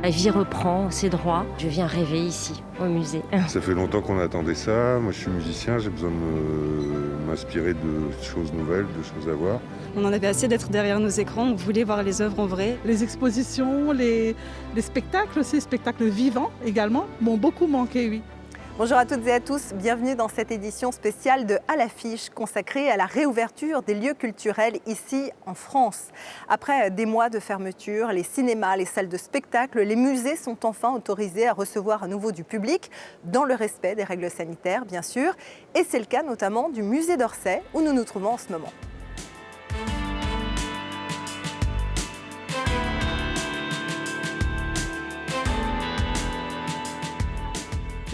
La vie reprend ses droits. Je viens rêver ici, au musée. Ça fait longtemps qu'on attendait ça. Moi, je suis musicien, j'ai besoin de m'inspirer de choses nouvelles, de choses à voir. On en avait assez d'être derrière nos écrans, on voulait voir les œuvres en vrai. Les expositions, les spectacles aussi, les spectacles vivants également, m'ont beaucoup manqué, oui. Bonjour à toutes et à tous, bienvenue dans cette édition spéciale de À l'affiche consacrée à la réouverture des lieux culturels ici en France. Après des mois de fermeture, les cinémas, les salles de spectacle, les musées sont enfin autorisés à recevoir à nouveau du public dans le respect des règles sanitaires bien sûr. Et c'est le cas notamment du musée d'Orsay où nous nous trouvons en ce moment.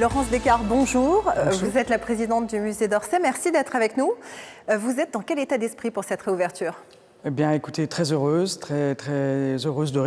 Laurence Descartes, bonjour. Bonjour. Vous êtes la présidente du musée d'Orsay. Merci d'être avec nous. Vous êtes dans quel état d'esprit pour cette réouverture ? Eh bien, écoutez, très heureuse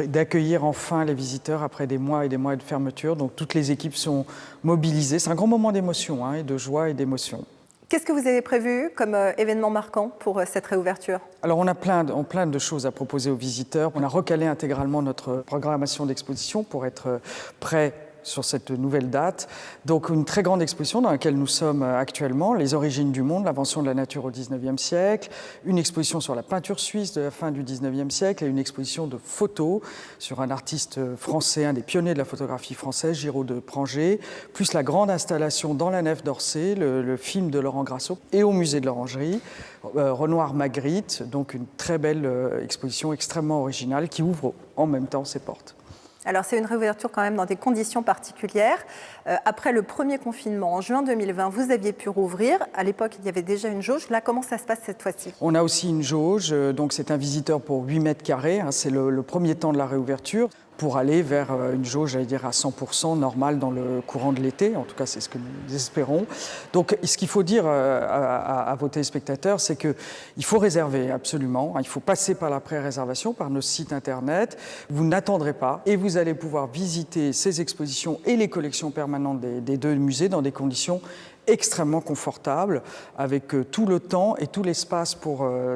d'accueillir enfin les visiteurs après des mois et des mois de fermeture. Donc, toutes les équipes sont mobilisées. C'est un grand moment d'émotion, et de joie et d'émotion. Qu'est-ce que vous avez prévu comme événement marquant pour cette réouverture ? Alors, on a plein de choses à proposer aux visiteurs. On a recalé intégralement notre programmation d'exposition pour être prêt sur cette nouvelle date. Donc une très grande exposition dans laquelle nous sommes actuellement, les origines du monde, l'invention de la nature au XIXe siècle, une exposition sur la peinture suisse de la fin du XIXe siècle et une exposition de photos sur un artiste français, un des pionniers de la photographie française, Giraud de Prangé, plus la grande installation dans la nef d'Orsay, le film de Laurent Grasso, et au musée de l'Orangerie, Renoir Magritte, donc une très belle exposition extrêmement originale qui ouvre en même temps ses portes. Alors c'est une réouverture quand même dans des conditions particulières. Après le premier confinement en juin 2020, vous aviez pu rouvrir. À l'époque, il y avait déjà une jauge. Là, comment ça se passe cette fois-ci ? On a aussi une jauge, donc c'est un visiteur pour 8 mètres carrés. C'est le premier temps de la réouverture pour aller vers une jauge, j'allais dire, à 100% normale dans le courant de l'été. En tout cas, c'est ce que nous espérons. Donc, ce qu'il faut dire à vos téléspectateurs, c'est qu'il faut réserver absolument. Il faut passer par la pré-réservation, par nos sites Internet. Vous n'attendrez pas et vous allez pouvoir visiter ces expositions et les collections permanentes des deux musées dans des conditions extrêmement confortables, avec tout le temps et tout l'espace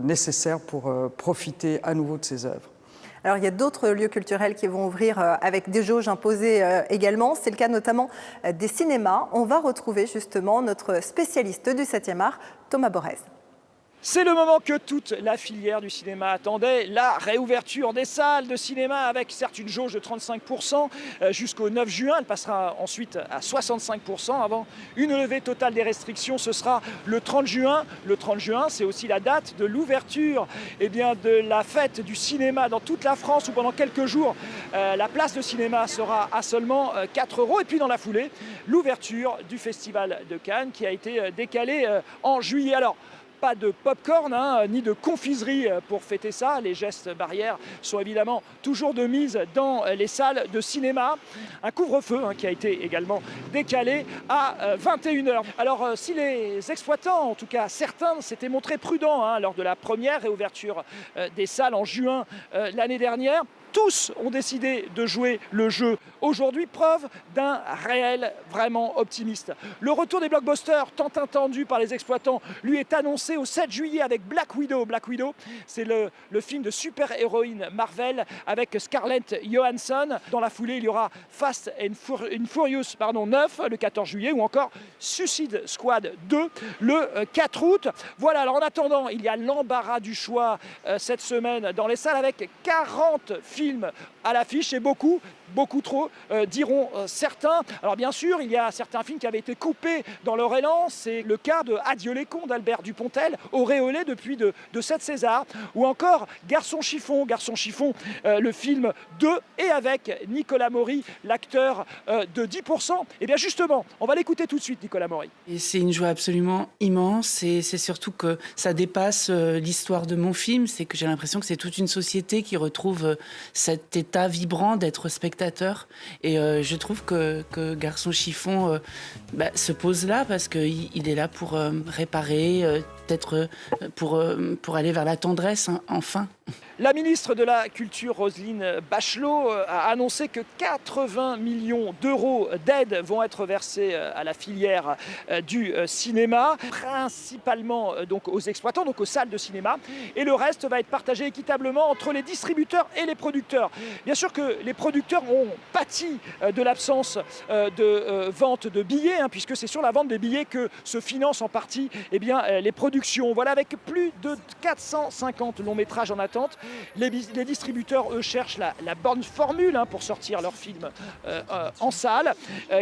nécessaire pour profiter à nouveau de ces œuvres. Alors, il y a d'autres lieux culturels qui vont ouvrir avec des jauges imposées également. C'est le cas notamment des cinémas. On va retrouver justement notre spécialiste du 7e art, Thomas Borez. C'est le moment que toute la filière du cinéma attendait, la réouverture des salles de cinéma avec certes une jauge de 35% jusqu'au 9 juin. Elle passera ensuite à 65% avant une levée totale des restrictions. Ce sera le 30 juin. Le 30 juin, c'est aussi la date de l'ouverture de la fête du cinéma dans toute la France où pendant quelques jours, la place de cinéma sera à seulement 4 €. Et puis dans la foulée, l'ouverture du Festival de Cannes qui a été décalée en juillet. Alors, pas de pop-corn ni de confiserie pour fêter ça. Les gestes barrières sont évidemment toujours de mise dans les salles de cinéma. Un couvre-feu qui a été également décalé à 21 h. Alors si les exploitants, en tout cas certains, s'étaient montrés prudents lors de la première réouverture des salles en juin l'année dernière, tous ont décidé de jouer le jeu aujourd'hui, preuve d'un réel vraiment optimiste. Le retour des blockbusters, tant attendu par les exploitants, lui est annoncé au 7 juillet avec Black Widow. Black Widow, c'est le film de super-héroïne Marvel avec Scarlett Johansson. Dans la foulée, il y aura Fast and Furious 9 le 14 juillet ou encore Suicide Squad 2 le 4 août. Voilà, alors en attendant, il y a l'embarras du choix cette semaine dans les salles avec 40 films à l'affiche et beaucoup trop, diront certains. Alors bien sûr, il y a certains films qui avaient été coupés dans leur élan. C'est le cas de Adieu les cons d'Albert Dupontel, auréolé depuis de 7 Césars, ou encore Garçon chiffon, le film de et avec Nicolas Maury, l'acteur de 10%. Et bien justement, on va l'écouter tout de suite, Nicolas Maury. Et c'est une joie absolument immense et c'est surtout que ça dépasse l'histoire de mon film. C'est que j'ai l'impression que c'est toute une société qui retrouve cet état vibrant d'être spectateur. Et je trouve que Garçon chiffon se pose là parce qu'il est là pour réparer, peut-être pour aller vers la tendresse, enfin. La ministre de la Culture, Roselyne Bachelot, a annoncé que 80 millions d'euros d'aide vont être versés à la filière du cinéma, principalement donc aux exploitants, donc aux salles de cinéma, et le reste va être partagé équitablement entre les distributeurs et les producteurs. Bien sûr que les producteurs on pâtit de l'absence de vente de billets, puisque c'est sur la vente des billets que se financent en partie les productions. Voilà, avec plus de 450 longs métrages en attente, les distributeurs, eux, cherchent la bonne formule pour sortir leurs films en salle,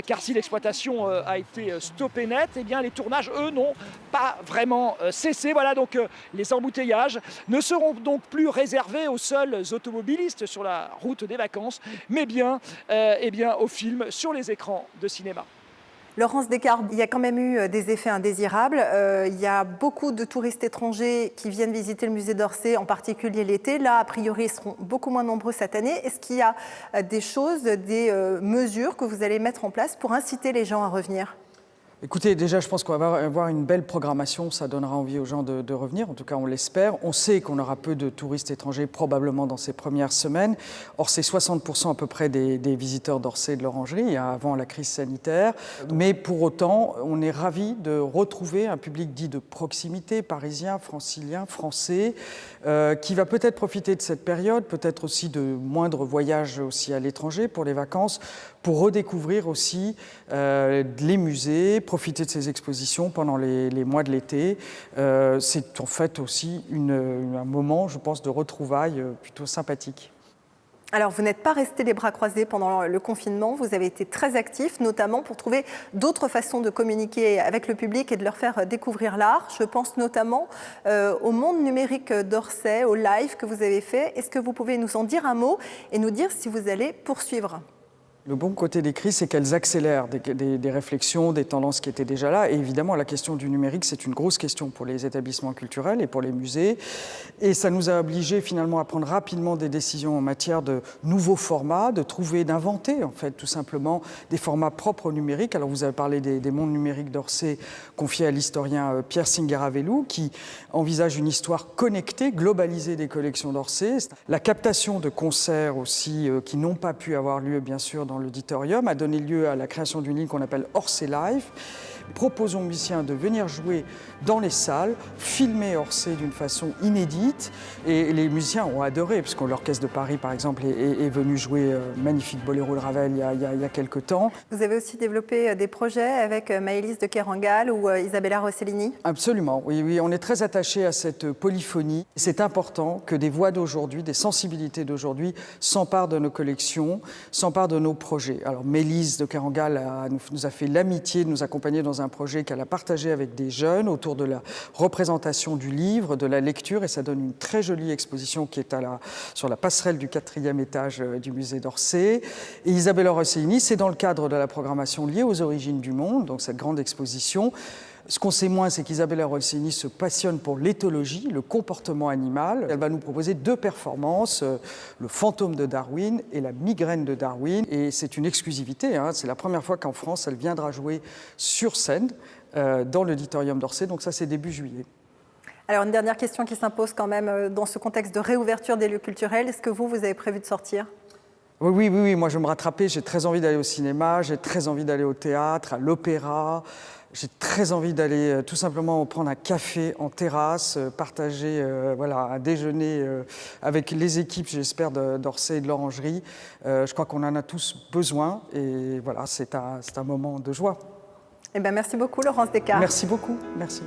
car si l'exploitation a été stoppée net, les tournages, eux, n'ont pas vraiment cessé. Voilà, donc les embouteillages ne seront donc plus réservés aux seuls automobilistes sur la route des vacances, mais bien aux films sur les écrans de cinéma. Laurence Descartes, il y a quand même eu des effets indésirables. Il y a beaucoup de touristes étrangers qui viennent visiter le musée d'Orsay, en particulier l'été. Là, a priori, ils seront beaucoup moins nombreux cette année. Est-ce qu'il y a des choses, des mesures que vous allez mettre en place pour inciter les gens à revenir ? Écoutez, déjà, je pense qu'on va avoir une belle programmation. Ça donnera envie aux gens de revenir. En tout cas, on l'espère. On sait qu'on aura peu de touristes étrangers probablement dans ces premières semaines. Or, c'est 60% à peu près des visiteurs d'Orsay et de l'Orangerie avant la crise sanitaire. Mais pour autant, on est ravis de retrouver un public dit de proximité, parisien, francilien, français, qui va peut-être profiter de cette période, peut-être aussi de moindres voyages aussi à l'étranger pour les vacances, pour redécouvrir aussi les musées, profiter de ces expositions pendant les mois de l'été. C'est en fait aussi un moment, je pense, de retrouvailles plutôt sympathique. Alors, vous n'êtes pas resté les bras croisés pendant le confinement, vous avez été très actifs, notamment pour trouver d'autres façons de communiquer avec le public et de leur faire découvrir l'art. Je pense notamment au monde numérique d'Orsay, au live que vous avez fait. Est-ce que vous pouvez nous en dire un mot et nous dire si vous allez poursuivre ? Le bon côté des crises, c'est qu'elles accélèrent des réflexions, des tendances qui étaient déjà là. Et évidemment, la question du numérique, c'est une grosse question pour les établissements culturels et pour les musées. Et ça nous a obligés finalement à prendre rapidement des décisions en matière de nouveaux formats, d'inventer en fait tout simplement des formats propres au numérique. Alors vous avez parlé des mondes numériques d'Orsay confiés à l'historien Pierre Singaravelou, qui envisage une histoire connectée, globalisée des collections d'Orsay. La captation de concerts aussi qui n'ont pas pu avoir lieu bien sûr dans l'auditorium a donné lieu à la création d'une ligne qu'on appelle Orsay Live. Proposons aux musiciens de venir jouer dans les salles, filmer Orsay d'une façon inédite. Et les musiciens ont adoré, puisque l'Orchestre de Paris, par exemple, est venu jouer magnifique Boléro de Ravel il y a quelques temps. Vous avez aussi développé des projets avec Maëlys de Kerangal ou Isabella Rossellini ? Absolument, oui, on est très attachés à cette polyphonie. C'est important que des voix d'aujourd'hui, des sensibilités d'aujourd'hui s'emparent de nos collections, s'emparent de nos projets. Alors Maëlys de Kerangal nous a fait l'amitié de nous accompagner dans un projet qu'elle a partagé avec des jeunes autour de la représentation du livre, de la lecture, et ça donne une très jolie exposition qui est sur la passerelle du 4e étage du musée d'Orsay. Et Isabella Rossellini, c'est dans le cadre de la programmation liée aux origines du monde, donc cette grande exposition. Ce qu'on sait moins, c'est qu'Isabella Rossellini se passionne pour l'éthologie, le comportement animal. Elle va nous proposer 2 performances, le fantôme de Darwin et la migraine de Darwin. Et c'est une exclusivité, c'est la première fois qu'en France, elle viendra jouer sur scène dans l'auditorium d'Orsay. Donc ça, c'est début juillet. Alors, une dernière question qui s'impose quand même dans ce contexte de réouverture des lieux culturels. Est-ce que vous avez prévu de sortir ? Oui, moi je vais me rattraper. J'ai très envie d'aller au cinéma, j'ai très envie d'aller au théâtre, à l'opéra. J'ai très envie d'aller tout simplement prendre un café en terrasse, partager un déjeuner avec les équipes, j'espère, d'Orsay et de l'Orangerie. Je crois qu'on en a tous besoin et voilà, c'est un moment de joie. Eh bien, merci beaucoup, Laurence Descartes. Merci beaucoup, merci.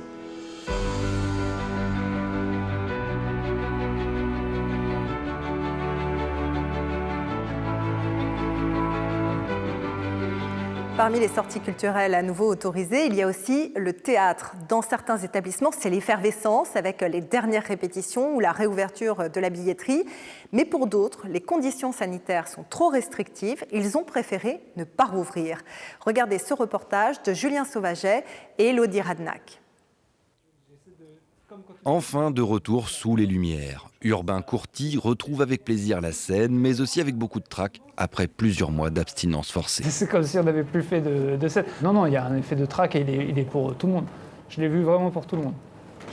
Parmi les sorties culturelles à nouveau autorisées, il y a aussi le théâtre. Dans certains établissements, c'est l'effervescence avec les dernières répétitions ou la réouverture de la billetterie. Mais pour d'autres, les conditions sanitaires sont trop restrictives. Ils ont préféré ne pas rouvrir. Regardez ce reportage de Julien Sauvaget et Elodie Radnac. Enfin de retour sous les lumières. Urbain Courty retrouve avec plaisir la scène, mais aussi avec beaucoup de trac, après plusieurs mois d'abstinence forcée. C'est comme si on n'avait plus fait de scène. Non, il y a un effet de trac et il est pour tout le monde. Je l'ai vu vraiment pour tout le monde.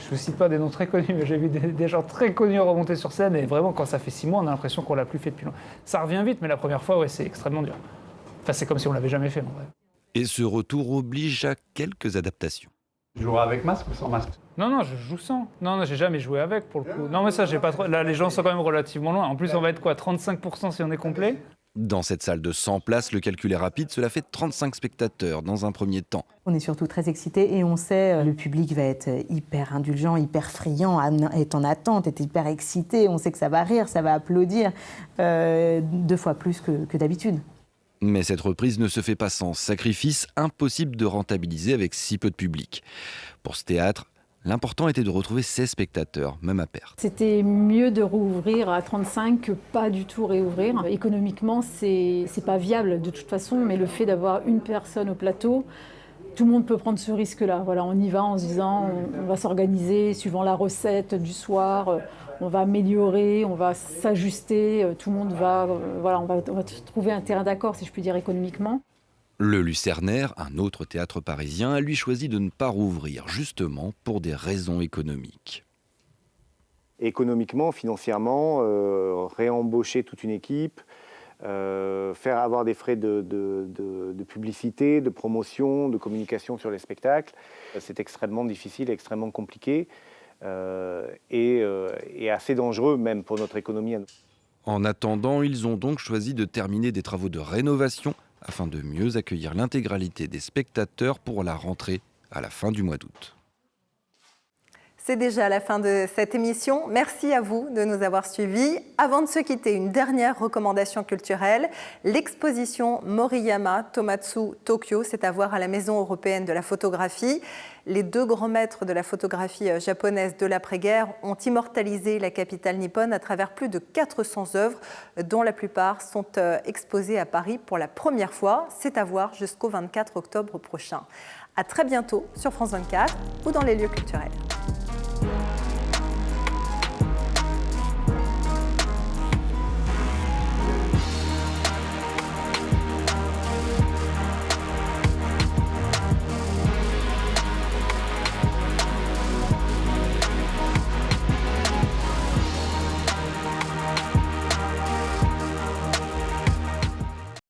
Je ne cite pas des noms très connus, mais j'ai vu des gens très connus remonter sur scène, et vraiment, quand ça fait 6 mois, on a l'impression qu'on ne l'a plus fait depuis longtemps. Ça revient vite, mais la première fois, c'est extrêmement dur. Enfin, c'est comme si on ne l'avait jamais fait, en vrai. Et ce retour oblige à quelques adaptations. Tu joueras avec masque ou sans masque ? Non, je joue sans. Non, j'ai jamais joué avec, pour le coup. Non, mais ça, j'ai pas trop... Là, les gens sont quand même relativement loin. En plus, on va être quoi, 35% si on est complet ? Dans cette salle de 100 places, le calcul est rapide, cela fait 35 spectateurs dans un premier temps. On est surtout très excités et on sait le public va être hyper indulgent, hyper friand, est en attente, est hyper excité. On sait que ça va rire, ça va applaudir 2 fois plus que d'habitude. Mais cette reprise ne se fait pas sans sacrifice, impossible de rentabiliser avec si peu de public. Pour ce théâtre, l'important était de retrouver ses spectateurs, même à perte. C'était mieux de rouvrir à 35 que pas du tout réouvrir. Économiquement, c'est pas viable de toute façon, mais le fait d'avoir une personne au plateau, tout le monde peut prendre ce risque-là. Voilà, on y va en se disant on va s'organiser suivant la recette du soir, on va améliorer, on va s'ajuster, tout le monde va, voilà, on va trouver un terrain d'accord, si je puis dire, économiquement. Le Lucernaire, un autre théâtre parisien, a lui choisi de ne pas rouvrir, justement pour des raisons économiques. Économiquement, financièrement, réembaucher toute une équipe, faire avoir des frais de publicité, de promotion, de communication sur les spectacles, c'est extrêmement difficile, extrêmement compliqué et assez dangereux même pour notre économie. En attendant, ils ont donc choisi de terminer des travaux de rénovation afin de mieux accueillir l'intégralité des spectateurs pour la rentrée à la fin du mois d'août. C'est déjà la fin de cette émission. Merci à vous de nous avoir suivis. Avant de se quitter, une dernière recommandation culturelle. L'exposition Moriyama Tomatsu Tokyo, c'est à voir à la Maison européenne de la photographie. Les 2 grands maîtres de la photographie japonaise de l'après-guerre ont immortalisé la capitale nippone à travers plus de 400 œuvres, dont la plupart sont exposées à Paris pour la première fois. C'est à voir jusqu'au 24 octobre prochain. À très bientôt sur France 24 ou dans les lieux culturels.